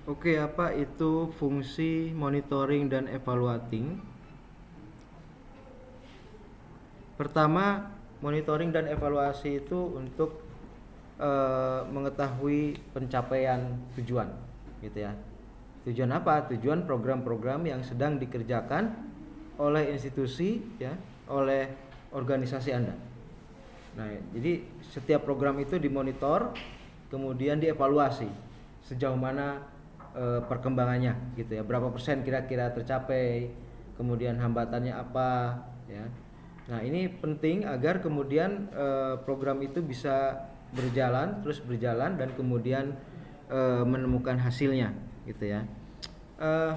Oke, apa itu fungsi monitoring dan evaluating? Pertama, monitoring dan evaluasi itu untuk mengetahui pencapaian tujuan, gitu ya. Tujuan apa? Tujuan program-program yang sedang dikerjakan oleh institusi, ya, oleh organisasi Anda. Nah, jadi setiap program itu dimonitor, kemudian dievaluasi sejauh mana perkembangannya, gitu ya. Berapa persen kira-kira tercapai, kemudian hambatannya apa, ya. Nah, ini penting agar kemudian program itu bisa berjalan, terus berjalan dan kemudian menemukan hasilnya, gitu ya. Eh,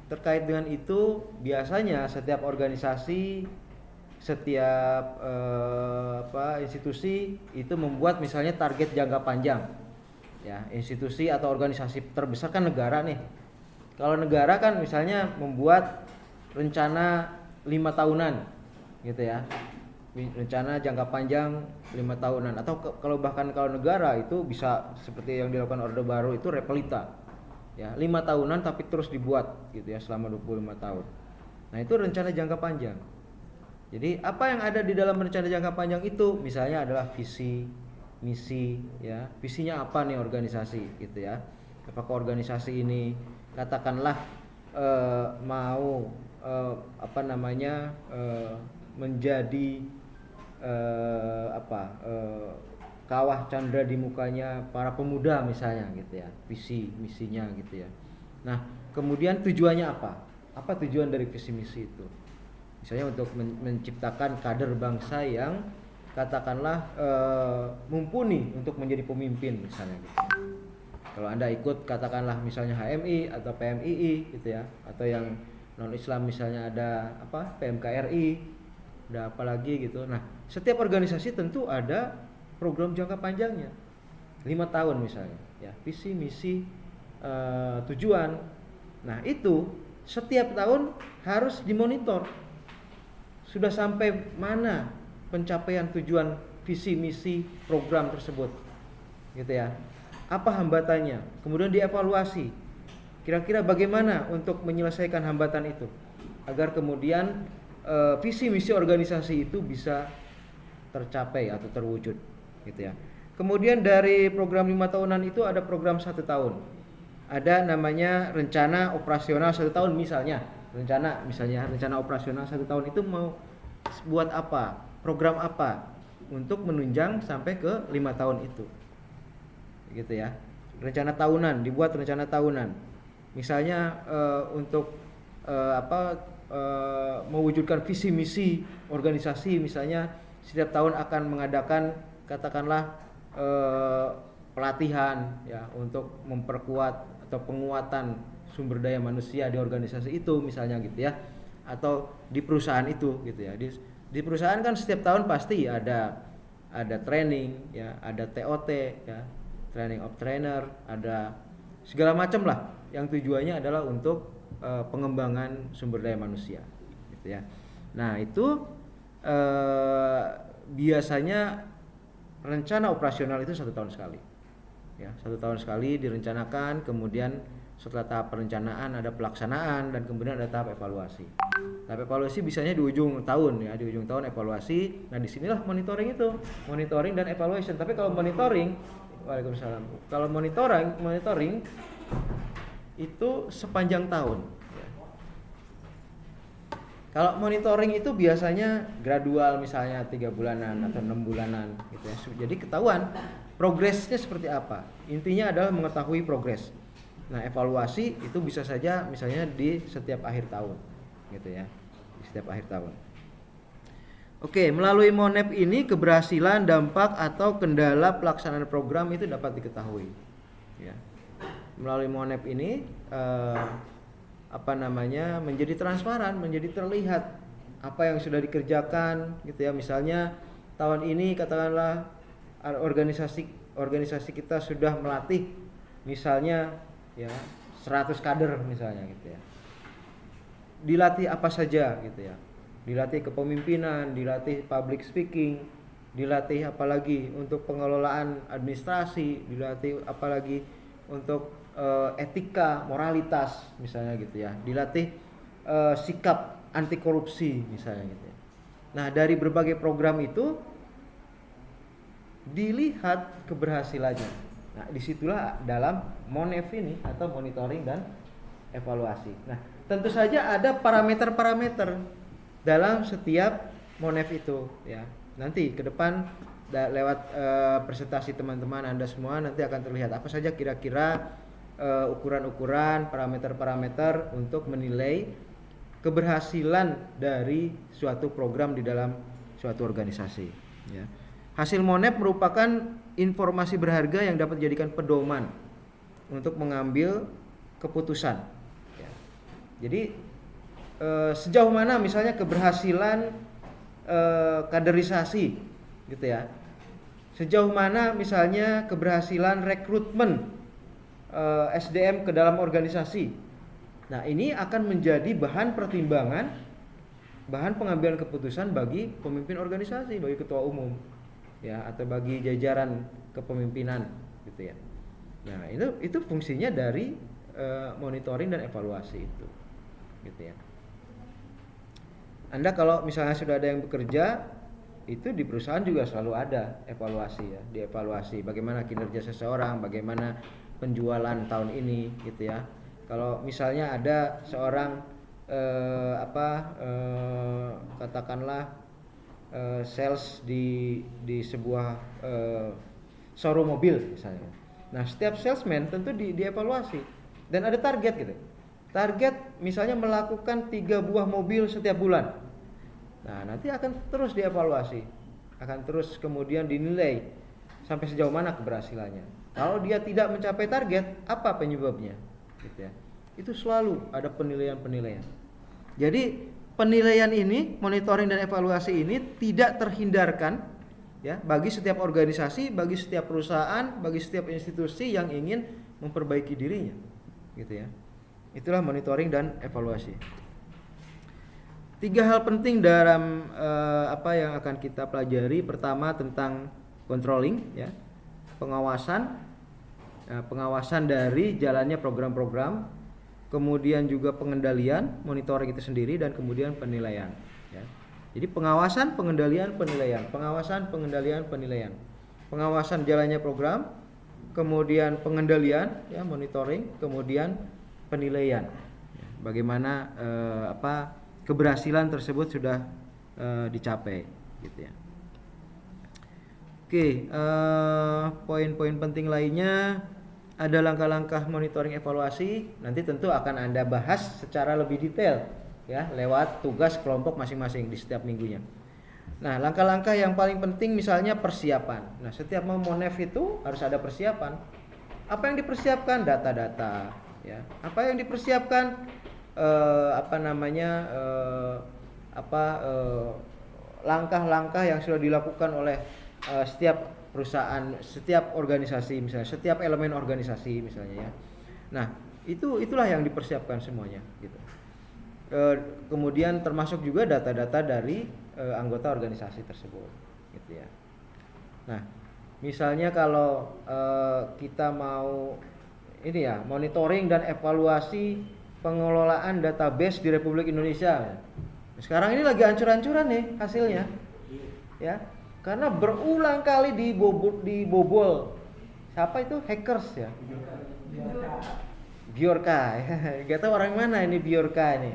Terkait dengan itu, biasanya setiap organisasi, setiap institusi itu membuat misalnya target jangka panjang. Ya, institusi atau organisasi terbesar kan negara nih. Kalau negara kan misalnya membuat rencana 5 tahunan, gitu ya. Rencana jangka panjang 5 tahunan, atau kalau bahkan kalau negara itu bisa seperti yang dilakukan Orde Baru itu repelita, ya, 5 tahunan tapi terus dibuat, gitu ya, selama 25 tahun. Nah, itu rencana jangka panjang. Jadi apa yang ada di dalam rencana jangka panjang itu misalnya adalah visi, misi, ya. Visinya apa nih organisasi, gitu ya. Apakah organisasi ini katakanlah mau menjadi kawah candra di mukanya para pemuda misalnya, gitu ya. Visi, misinya, gitu ya. Nah, kemudian tujuannya apa? Apa tujuan dari visi misi itu? Misalnya untuk menciptakan kader bangsa yang katakanlah mumpuni untuk menjadi pemimpin misalnya, gitu. Kalau Anda ikut katakanlah misalnya HMI atau PMII, gitu ya, atau yang non Islam misalnya ada PMKRI, ada apa lagi gitu. Nah, setiap organisasi tentu ada program jangka panjangnya, 5 tahun misalnya, ya, visi misi tujuan. Nah, itu setiap tahun harus dimonitor, sudah sampai mana pencapaian tujuan visi misi program tersebut, gitu ya. Apa hambatannya, kemudian dievaluasi, kira-kira bagaimana untuk menyelesaikan hambatan itu agar kemudian visi misi organisasi itu bisa tercapai atau terwujud, gitu ya. Kemudian dari program 5 tahunan itu ada program 1 tahun, ada namanya rencana operasional 1 tahun misalnya. Rencana operasional 1 tahun itu mau buat apa, program apa untuk menunjang sampai ke 5 tahun itu, gitu ya. Rencana tahunan, dibuat rencana tahunan misalnya untuk mewujudkan visi misi organisasi, misalnya setiap tahun akan mengadakan katakanlah pelatihan, ya, untuk memperkuat atau penguatan sumber daya manusia di organisasi itu misalnya, gitu ya. Atau di perusahaan itu, gitu ya. Di perusahaan kan setiap tahun pasti ada training, ya, ada TOT, ya, training of trainer, ada segala macam lah yang tujuannya adalah untuk pengembangan sumber daya manusia, gitu ya. Nah, itu biasanya rencana operasional itu 1 tahun sekali, ya, 1 tahun sekali direncanakan, kemudian setelah tahap perencanaan ada pelaksanaan, dan kemudian ada tahap evaluasi. Tahap evaluasi biasanya di ujung tahun, ya, di ujung tahun evaluasi. Nah, disinilah monitoring dan evaluation. Tapi kalau monitoring, waalaikumsalam, kalau monitoring itu sepanjang tahun. Kalau monitoring itu biasanya gradual, misalnya 3 bulanan atau 6 bulanan, gitu ya. Jadi ketahuan progresnya seperti apa. Intinya adalah mengetahui progres. Nah, evaluasi itu bisa saja misalnya di setiap akhir tahun, gitu ya. Di setiap akhir tahun. Oke, melalui Monep ini keberhasilan, dampak atau kendala pelaksanaan program itu dapat diketahui, ya. Melalui Monep ini menjadi transparan, menjadi terlihat apa yang sudah dikerjakan, gitu ya. Misalnya tahun ini katakanlah organisasi kita sudah melatih misalnya, ya, 100 kader misalnya, gitu ya. Dilatih apa saja, gitu ya. Dilatih kepemimpinan, dilatih public speaking, dilatih apalagi untuk pengelolaan administrasi, dilatih apalagi etika, moralitas misalnya gitu ya. Dilatih sikap anti korupsi misalnya gitu ya. Nah, dari berbagai program itu dilihat keberhasilannya. Nah, disitulah dalam MONEV ini atau monitoring dan evaluasi. Nah, tentu saja ada parameter-parameter dalam setiap MONEV itu ya. Nanti ke depan lewat presentasi teman-teman Anda semua nanti akan terlihat apa saja kira-kira ukuran-ukuran, parameter-parameter untuk menilai keberhasilan dari suatu program di dalam suatu organisasi ya. Hasil MONEV merupakan informasi berharga yang dapat dijadikan pedoman untuk mengambil keputusan ya. Jadi sejauh mana misalnya keberhasilan kaderisasi gitu ya, sejauh mana misalnya keberhasilan rekrutmen SDM ke dalam organisasi. Nah, ini akan menjadi bahan pertimbangan, bahan pengambilan keputusan bagi pemimpin organisasi, bagi ketua umum ya, atau bagi jajaran kepemimpinan gitu ya. Nah, itu fungsinya dari monitoring dan evaluasi itu gitu ya. Anda kalau misalnya sudah ada yang bekerja, itu di perusahaan juga selalu ada evaluasi ya, dievaluasi bagaimana kinerja seseorang, bagaimana penjualan tahun ini gitu ya. Kalau misalnya ada seorang katakanlah sales di sebuah showroom mobil misalnya. Nah, setiap salesman tentu dievaluasi dan ada target gitu. Target misalnya melakukan 3 buah mobil setiap bulan. Nah, nanti akan terus dievaluasi, akan terus kemudian dinilai sampai sejauh mana keberhasilannya. Kalau dia tidak mencapai target, apa penyebabnya? Gitu ya. Itu selalu ada penilaian-penilaian. Jadi penilaian ini, monitoring dan evaluasi ini tidak terhindarkan ya bagi setiap organisasi, bagi setiap perusahaan, bagi setiap institusi yang ingin memperbaiki dirinya, gitu ya. Itulah monitoring dan evaluasi. 3 hal penting dalam apa yang akan kita pelajari. Pertama tentang controlling ya, pengawasan dari jalannya program-program, kemudian juga pengendalian, monitoring itu sendiri, dan kemudian penilaian ya. Jadi pengawasan, pengendalian, penilaian, pengawasan, pengendalian, penilaian. Pengawasan jalannya program, kemudian pengendalian ya, monitoring, kemudian penilaian. Bagaimana keberhasilan tersebut sudah dicapai gitu ya. Oke, poin-poin penting lainnya ada langkah-langkah monitoring evaluasi. Nanti tentu akan Anda bahas secara lebih detail ya lewat tugas kelompok masing-masing di setiap minggunya. Nah, langkah-langkah yang paling penting misalnya persiapan. Nah, setiap mau MONEV itu harus ada persiapan. Apa yang dipersiapkan? Data-data ya. Apa yang dipersiapkan? Langkah-langkah yang sudah dilakukan oleh setiap perusahaan, setiap organisasi misalnya, setiap elemen organisasi misalnya ya. Nah, itulah yang dipersiapkan semuanya gitu. Kemudian termasuk juga data-data dari anggota organisasi tersebut gitu ya. Nah, misalnya kalau kita mau ini ya, monitoring dan evaluasi pengelolaan database di Republik Indonesia. Sekarang ini lagi hancur-hancuran nih hasilnya. Ya. Karena berulang kali dibobol. Siapa itu? Hackers ya. Bjorka. Gak tahu orang mana ini Bjorka ini.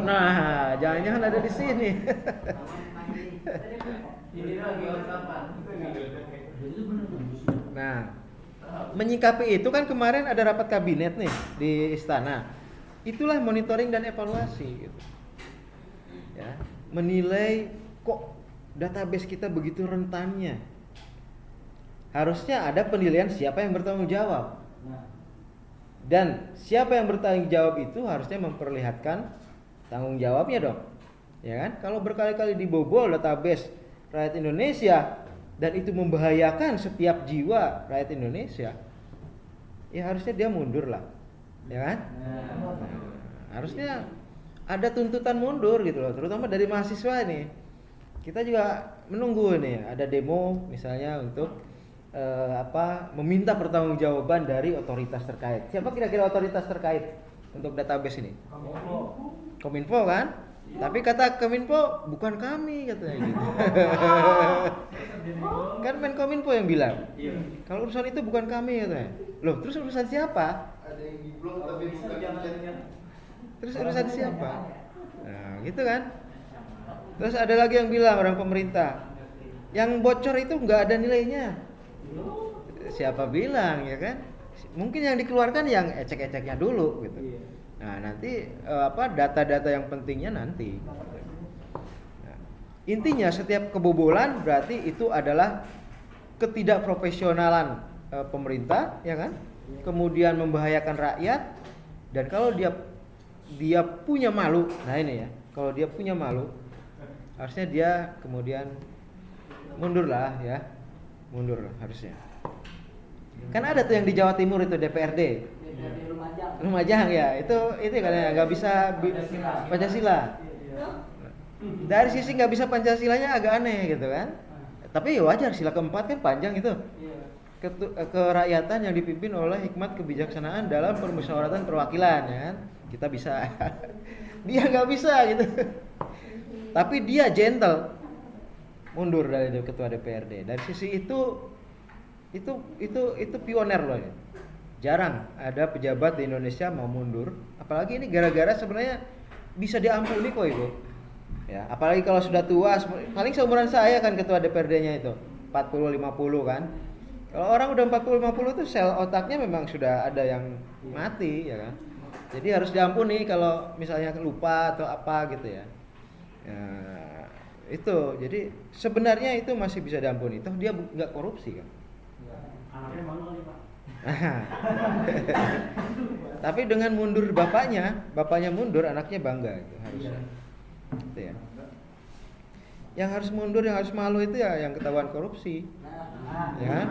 Nah, jangan-jangan ada di sini. Nah, menyikapi itu kan kemarin ada rapat kabinet nih di istana. Itulah monitoring dan evaluasi gitu. Ya, menilai kok database kita begitu rentannya. Harusnya ada penilaian siapa yang bertanggung jawab. Dan siapa yang bertanggung jawab itu harusnya memperlihatkan tanggung jawabnya dong. Ya kan? Kalau berkali-kali dibobol database rakyat Indonesia dan itu membahayakan setiap jiwa rakyat Indonesia, ya harusnya dia mundur lah. Ya kan? Harusnya ada tuntutan mundur gitu loh, terutama dari mahasiswa ini. Kita juga menunggu nih ada demo misalnya untuk meminta pertanggungjawaban dari otoritas terkait. Siapa kira-kira otoritas terkait untuk database ini? Kominfo kan? Tapi kata Kominfo bukan kami katanya gitu. Kan Menkominfo yang bilang. Kalau urusan itu bukan kami katanya. Loh, terus urusan siapa? Ada yang di blog tapi bukan. Terus urusan siapa? Nah, gitu kan? Terus ada lagi yang bilang orang pemerintah, yang bocor itu nggak ada nilainya. Siapa bilang ya kan? Mungkin yang dikeluarkan yang ecek-eceknya dulu gitu. Nah, nanti data-data yang pentingnya nanti. Nah, intinya setiap kebobolan berarti itu adalah ketidakprofesionalan pemerintah, ya kan? Kemudian membahayakan rakyat, dan kalau dia punya malu, nah ini ya, kalau dia punya malu, harusnya dia kemudian mundur lah ya, mundur harusnya. Kan ada tuh yang di Jawa Timur itu DPRD. Lumajang ya, itu katanya nggak bisa Pancasila. Dari sisi nggak bisa Pancasilanya agak aneh gitu kan. Tapi ya wajar, sila keempat kan panjang itu. Kerakyatan yang dipimpin oleh hikmat kebijaksanaan dalam permusyawaratan perwakilan, ya kan? Kita bisa. Dia nggak bisa gitu. Tapi dia gentle, mundur dari ketua DPRD. Dari sisi itu pioner loh ya. Jarang ada pejabat di Indonesia mau mundur, apalagi ini gara-gara sebenarnya bisa diampuni kok itu. Ya, apalagi kalau sudah tua, paling seumuran saya kan ketua DPRD-nya itu 40-50 kan. Kalau orang udah 40-50 tuh sel otaknya memang sudah ada yang mati ya kan. Jadi harus diampuni kalau misalnya lupa atau apa gitu ya. Ya itu, jadi sebenarnya itu masih bisa diampuni. Toh dia nggak korupsi kan. Anaknya manual nih Pak. Tapi dengan mundur bapaknya mundur, anaknya bangga itu harusnya. Gitu ya. Yang harus mundur, yang harus malu itu ya yang ketahuan korupsi. Ya.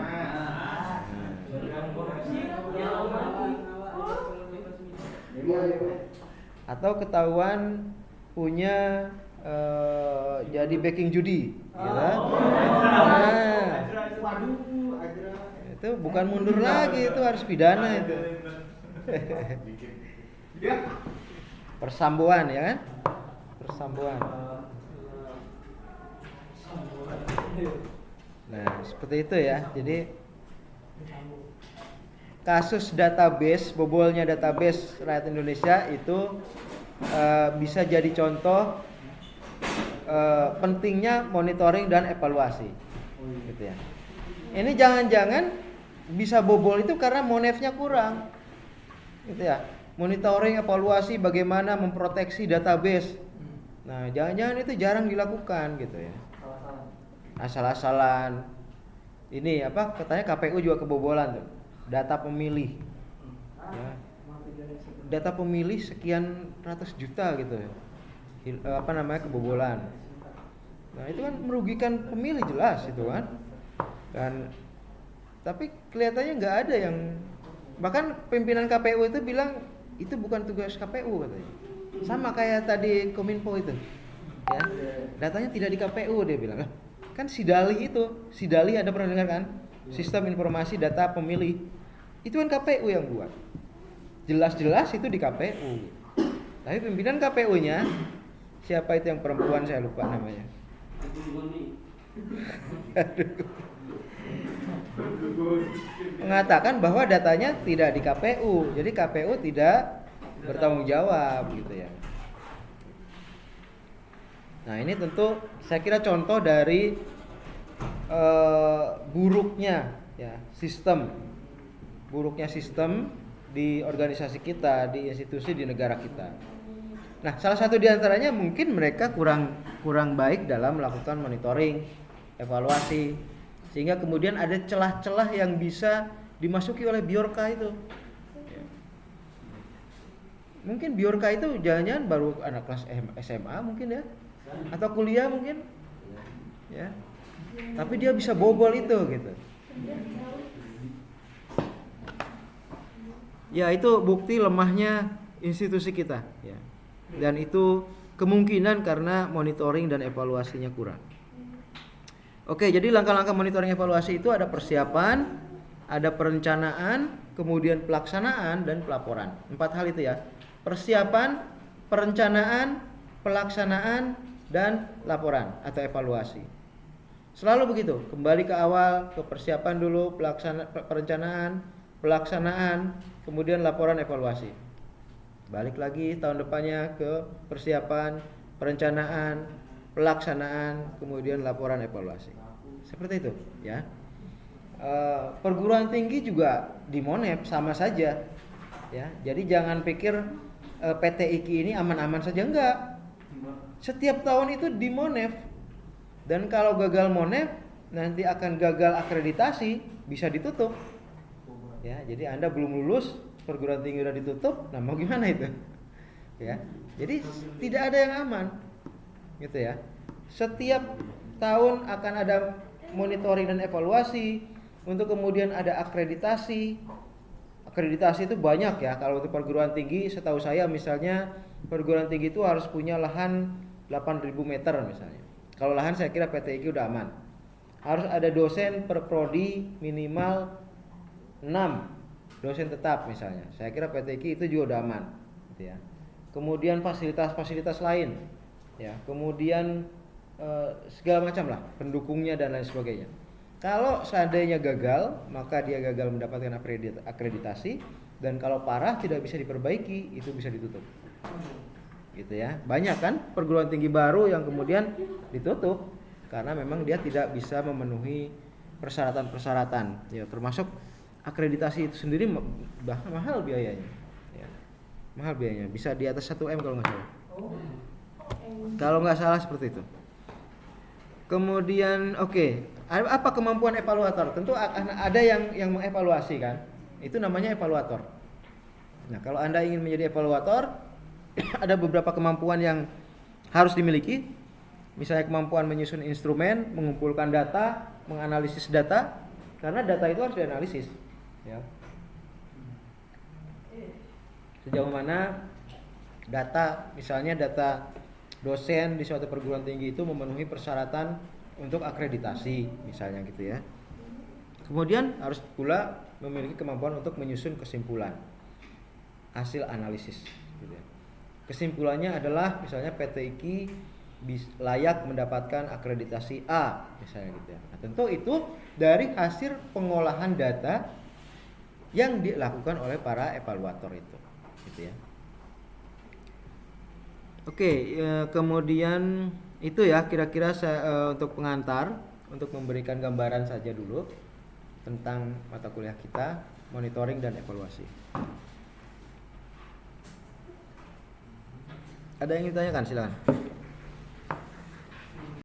Atau ketahuan punya jadi backing judi, gitu. Itu bukan mundur lagi, itu harus pidana itu. Persambuan ya kan? Persambuan. Nah, seperti itu ya. Jadi kasus database, bobolnya database rakyat Indonesia itu bisa jadi contoh pentingnya monitoring dan evaluasi. Gitu ya. Ini jangan-jangan bisa bobol itu karena monefnya kurang, gitu ya. Monitoring, evaluasi, bagaimana memproteksi database. Nah, jangan-jangan itu jarang dilakukan, gitu ya. Asal-asalan. Ini katanya KPU juga kebobolan tuh. Data pemilih. Ya. Data pemilih sekian ratus juta gitu ya. Kebobolan. Nah, itu kan merugikan pemilih jelas itu kan. Dan tapi kelihatannya nggak ada yang, bahkan pimpinan KPU itu bilang itu bukan tugas KPU katanya. Sama kayak tadi Kominfo itu, ya datanya tidak di KPU dia bilang. Kan Sidali ada pernah dengar kan? Sistem Informasi Data Pemilih itu kan KPU yang buat. Jelas-jelas itu di KPU. Tapi pimpinan KPU-nya siapa itu yang perempuan, saya lupa namanya. Mengatakan bahwa datanya tidak di KPU, jadi KPU tidak bertanggung jawab gitu ya. Nah, ini tentu saya kira contoh dari buruknya sistem di organisasi kita, di institusi, di negara kita. Nah, salah satu di antaranya mungkin mereka kurang baik dalam melakukan monitoring, evaluasi, sehingga kemudian ada celah-celah yang bisa dimasuki oleh Bjorka itu. Mungkin Bjorka itu jangan-jangan baru anak kelas SMA mungkin ya, atau kuliah mungkin, ya. Tapi dia bisa bobol itu gitu. Ya, itu bukti lemahnya institusi kita, ya. Dan itu kemungkinan karena monitoring dan evaluasinya kurang. Oke, jadi langkah-langkah monitoring evaluasi itu ada persiapan, ada perencanaan, kemudian pelaksanaan dan pelaporan. 4 hal itu ya. Persiapan, perencanaan, pelaksanaan dan laporan atau evaluasi. Selalu begitu, kembali ke awal, ke persiapan dulu, perencanaan, pelaksanaan, kemudian laporan evaluasi. Balik lagi tahun depannya ke persiapan, perencanaan, pelaksanaan, kemudian laporan evaluasi. Seperti itu, ya. Perguruan tinggi juga di Monep sama saja, ya. Jadi jangan pikir PT IKI ini aman-aman saja, enggak. Setiap tahun itu di Monep. Dan kalau gagal Monep, nanti akan gagal akreditasi, bisa ditutup. Ya, jadi Anda belum lulus, perguruan tinggi udah ditutup, nah mau gimana itu? Ya. Jadi tidak ada yang aman. Gitu ya. Setiap tahun akan ada monitoring dan evaluasi, untuk kemudian ada akreditasi. Akreditasi itu banyak ya. Kalau untuk perguruan tinggi, setahu saya misalnya perguruan tinggi itu harus punya lahan 8.000 meter misalnya. Kalau lahan saya kira PT IKI udah aman. Harus ada dosen per prodi minimal 6 dosen tetap misalnya. Saya kira PT IKI itu juga udah aman, gitu ya. Kemudian fasilitas-fasilitas lain, ya. Kemudian segala macam lah, pendukungnya dan lain sebagainya. Kalau seandainya gagal, maka dia gagal mendapatkan akreditasi, dan kalau parah tidak bisa diperbaiki, itu bisa ditutup. Gitu ya. Banyak kan perguruan tinggi baru yang kemudian ditutup karena memang dia tidak bisa memenuhi persyaratan-persyaratan. Ya, termasuk akreditasi itu sendiri mahal biayanya. Ya. Mahal biayanya, bisa di atas 1 M kalau nggak salah. Kalau nggak salah seperti itu. Kemudian apa kemampuan evaluator? Tentu ada yang mengevaluasi kan. Itu namanya evaluator. Nah, kalau Anda ingin menjadi evaluator, ada beberapa kemampuan yang harus dimiliki. Misalnya kemampuan menyusun instrumen, mengumpulkan data, menganalisis data, karena data itu harus dianalisis, ya. Sejauh mana data, misalnya data dosen di suatu perguruan tinggi itu memenuhi persyaratan untuk akreditasi, misalnya gitu ya. Kemudian harus pula memiliki kemampuan untuk menyusun kesimpulan hasil analisis, gitu ya. Kesimpulannya adalah misalnya PT IKI layak mendapatkan akreditasi A, misalnya gitu ya. Nah, tentu itu dari hasil pengolahan data yang dilakukan oleh para evaluator itu, gitu ya. Kemudian itu ya kira-kira untuk pengantar, untuk memberikan gambaran saja dulu tentang mata kuliah kita, monitoring dan evaluasi. Ada yang ditanyakan, silakan.